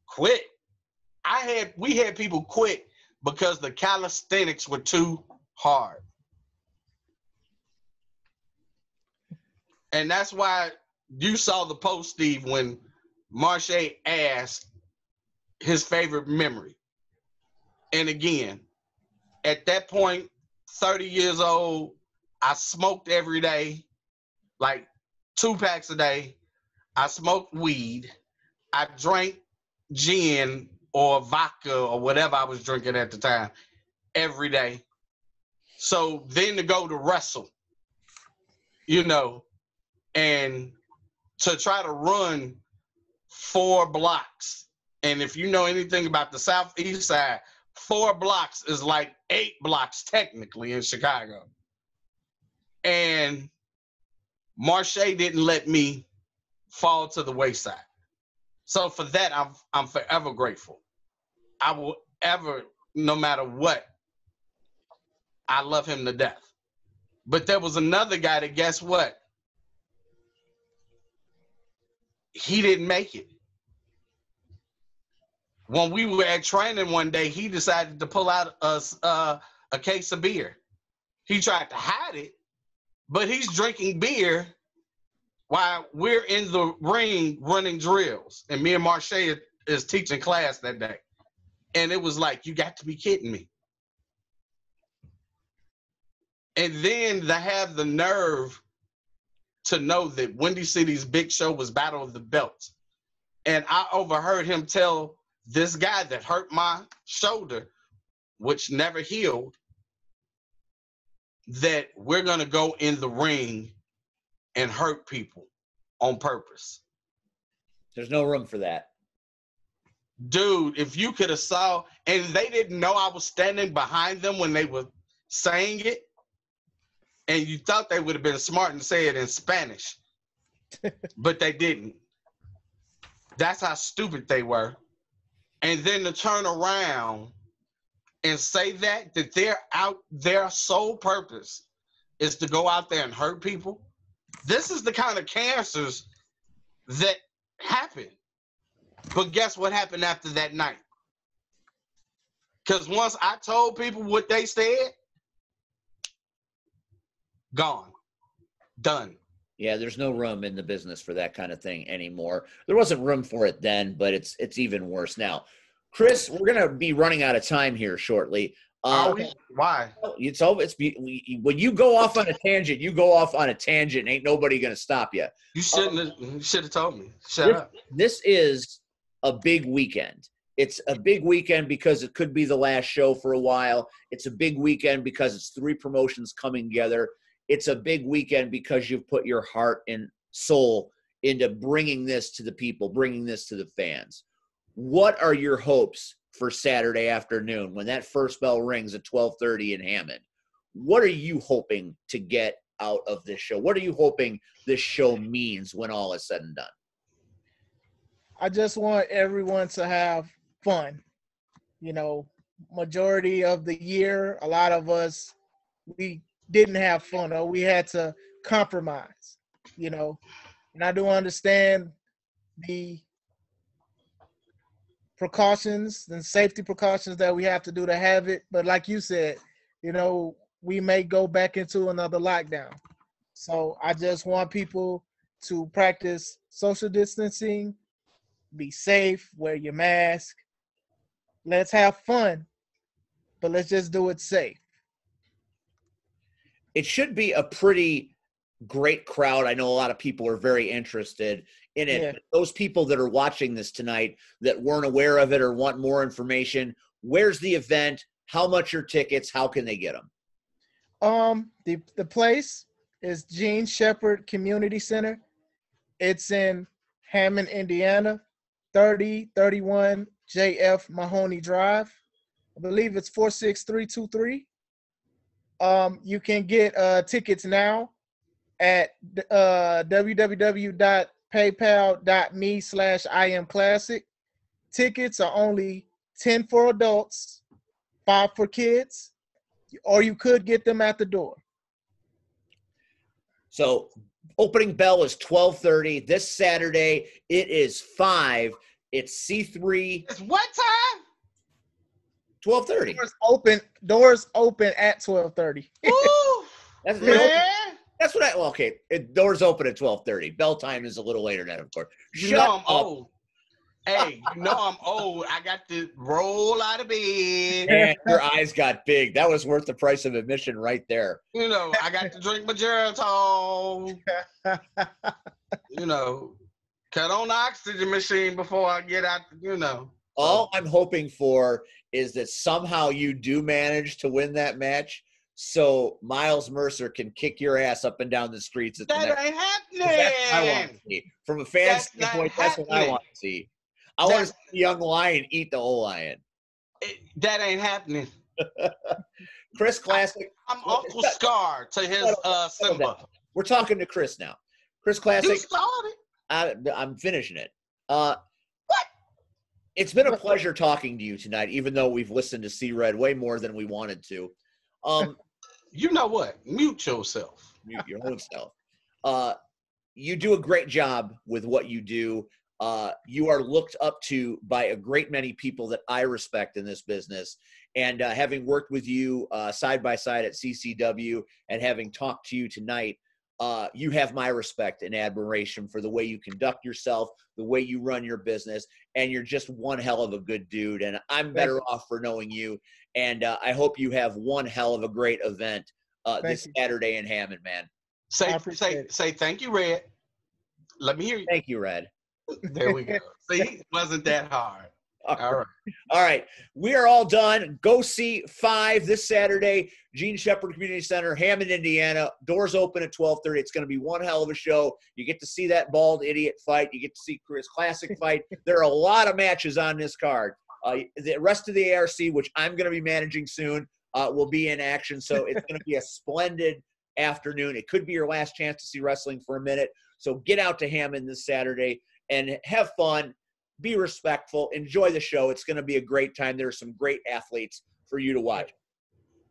Quit. We had people quit because the calisthenics were too hard. And that's why you saw the post, Steve, when Marche asked his favorite memory. And again, at that point, 30 years old, I smoked every day, like 2 packs a day. I smoked weed. I drank gin or vodka or whatever I was drinking at the time every day. So then to go to wrestle, you know, and to try to run 4 blocks. And if you know anything about the Southeast side, 4 blocks is like 8 blocks technically in Chicago. And Marche didn't let me fall to the wayside. So for that, I'm forever grateful. I will ever, no matter what, I love him to death. But there was another guy that, guess what? He didn't make it. When we were at training one day, he decided to pull out a case of beer. He tried to hide it, but he's drinking beer while we're in the ring running drills. And me and Marche is teaching class that day. And it was like, you got to be kidding me. And then to have the nerve to know that Windy City's big show was Battle of the Belts. And I overheard him tell this guy that hurt my shoulder, which never healed, that we're going to go in the ring and hurt people on purpose. There's no room for that. Dude, if you could have saw, and they didn't know I was standing behind them when they were saying it, and you thought they would have been smart and say it in Spanish, but they didn't. That's how stupid they were. And then to turn around and say that their sole purpose is to go out there and hurt people. This is the kind of cancers that happen. But guess what happened after that night? Because once I told people what they said, gone, done. Yeah, there's no room in the business for that kind of thing anymore. There wasn't room for it then, but it's even worse now. Chris, we're gonna be running out of time here shortly. Are we? Why? When you go off on a tangent, you go off on a tangent. Ain't nobody gonna stop you. You should have told me. Shut up. This is a big weekend. It's a big weekend because it could be the last show for a while. It's a big weekend because it's 3 promotions coming together. It's a big weekend because you've put your heart and soul into bringing this to the people, bringing this to the fans. What are your hopes for Saturday afternoon when that first bell rings at 12:30 in Hammond? What are you hoping to get out of this show? What are you hoping this show means when all is said and done? I just want everyone to have fun. You know, majority of the year, a lot of us, we didn't have fun or we had to compromise, you know. And I do understand the precautions and safety precautions that we have to do to have it. But like you said, you know, we may go back into another lockdown. So I just want people to practice social distancing, be safe, wear your mask. Let's have fun, but let's just do it safe. It should be a pretty great crowd. I know a lot of people are very interested in it. Yeah. Those people that are watching this tonight that weren't aware of it or want more information, where's the event? How much are tickets? How can they get them? The place is Gene Shepherd Community Center. It's in Hammond, Indiana, 3031 JF Mahoney Drive. I believe it's 46323. You can get tickets now at www.paypal.me/IamClassic. Tickets are only 10 for adults, 5 for kids, or you could get them at the door. So opening bell is 12:30 this Saturday. It is 5. It's C3. It's what time? 12:30. Doors open at 12:30. That's what I. Well, okay, doors open at 12:30. Bell time is a little later than that, of course. You know I'm old. Hey, you know I'm old. I got to roll out of bed. And your eyes got big. That was worth the price of admission right there. You know, I got to drink my Geritol. You know, cut on the oxygen machine before I get out. You know. All I'm hoping for is that somehow you do manage to win that match, so Miles Mercer can kick your ass up and down the streets. That ain't happening. That's what I want to see. From a fan standpoint, that's what I want to see. I want to see the young lion eat the old lion. That ain't happening. Chris Classic. I'm Uncle Scar to his Simba. We're talking to Chris now. Chris Classic. You started. I'm finishing it. It's been a pleasure talking to you tonight, even though we've listened to C-Red way more than we wanted to. You know what? Mute yourself. Mute your own self. You do a great job with what you do. You are looked up to by a great many people that I respect in this business. And having worked with you side by side at CCW and having talked to you tonight, you have my respect and admiration for the way you conduct yourself, the way you run your business, and you're just one hell of a good dude. And I'm better off for knowing you. And I hope you have one hell of a great event this Saturday in Hammond, man. Say thank you, Red. Let me hear you. Thank you, Red. There we go. See, it wasn't that hard. All right. All right. We are all done. Go see F.I.V.E this Saturday, Gene Shepherd Community Center, Hammond, Indiana. Doors open at 12:30. It's going to be one hell of a show. You get to see that bald idiot fight. You get to see Chris Classic fight. There are a lot of matches on this card. The rest of the ARC, which I'm going to be managing soon, will be in action. So it's going to be a splendid afternoon. It could be your last chance to see wrestling for a minute. So get out to Hammond this Saturday and have fun. Be respectful. Enjoy the show. It's going to be a great time. There are some great athletes for you to watch.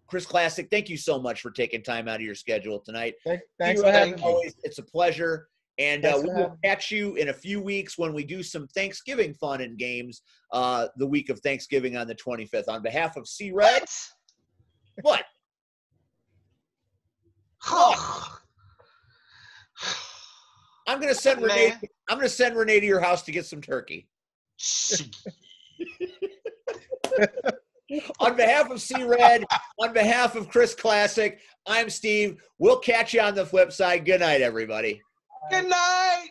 Chris Classic, thank you so much for taking time out of your schedule tonight. Thanks for having me. It's a pleasure. And we will catch you in a few weeks when we do some Thanksgiving fun and games the week of Thanksgiving on the 25th. On behalf of C-Red. What? I'm gonna send Renee. I'm gonna send Renee to your house to get some turkey. On behalf of C-Red, on behalf of Chris Classic, I'm Steve. We'll catch you on the flip side. Good night, everybody. Good night.